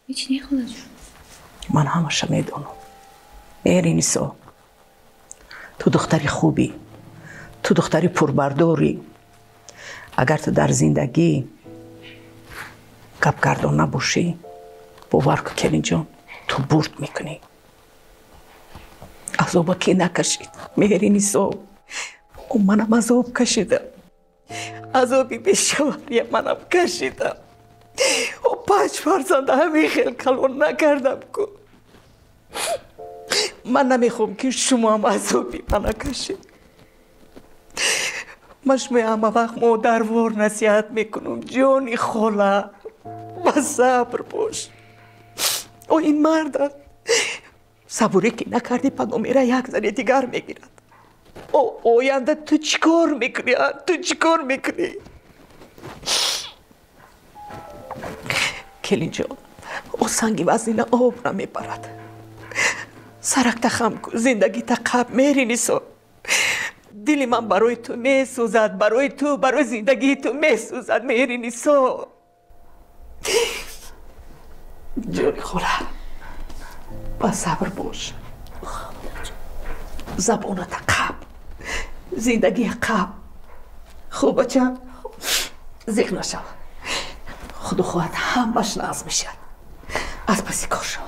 هیچ نه خدا جون. من همش میدونم. مهرینیسا، تو دختری خوبی، تو دختری پربرداری. اگر تو در زندگی گپگردان نباشی، باور کن کلین جان تو برد میکنی. عذاب که نکشید مهرینیسا، منم عذاب کشیدم. عذابی بیشوری منم کشیدم. و 5 فرزند همین خیل کلون نکردم که من نمیخوام که شما هم عذابی من کشید. مشمه همه وقت مادروار نصیحت میکنم جانی خاله و صبر باش. و این مرد صبوری که نکردی پنو میره یک زن دیگر میگیرد. او آینده تو چیکار میکنی؟ تو چیکار میکنی؟ کلین جان، او سنگی وزنین آب نمیبرد. سرک تخم کن، زندگی تقب مهرینیسا. دلی من برای تو میسوزد، برای تو، برای زندگی تو میسوزد مهرینیسا. جانی خوله با صبر باش. زبانت قب، زندگی قب. خوب بچم زیخ نشو. خدا خواهد همش ناز میشد. از پسی کار شو.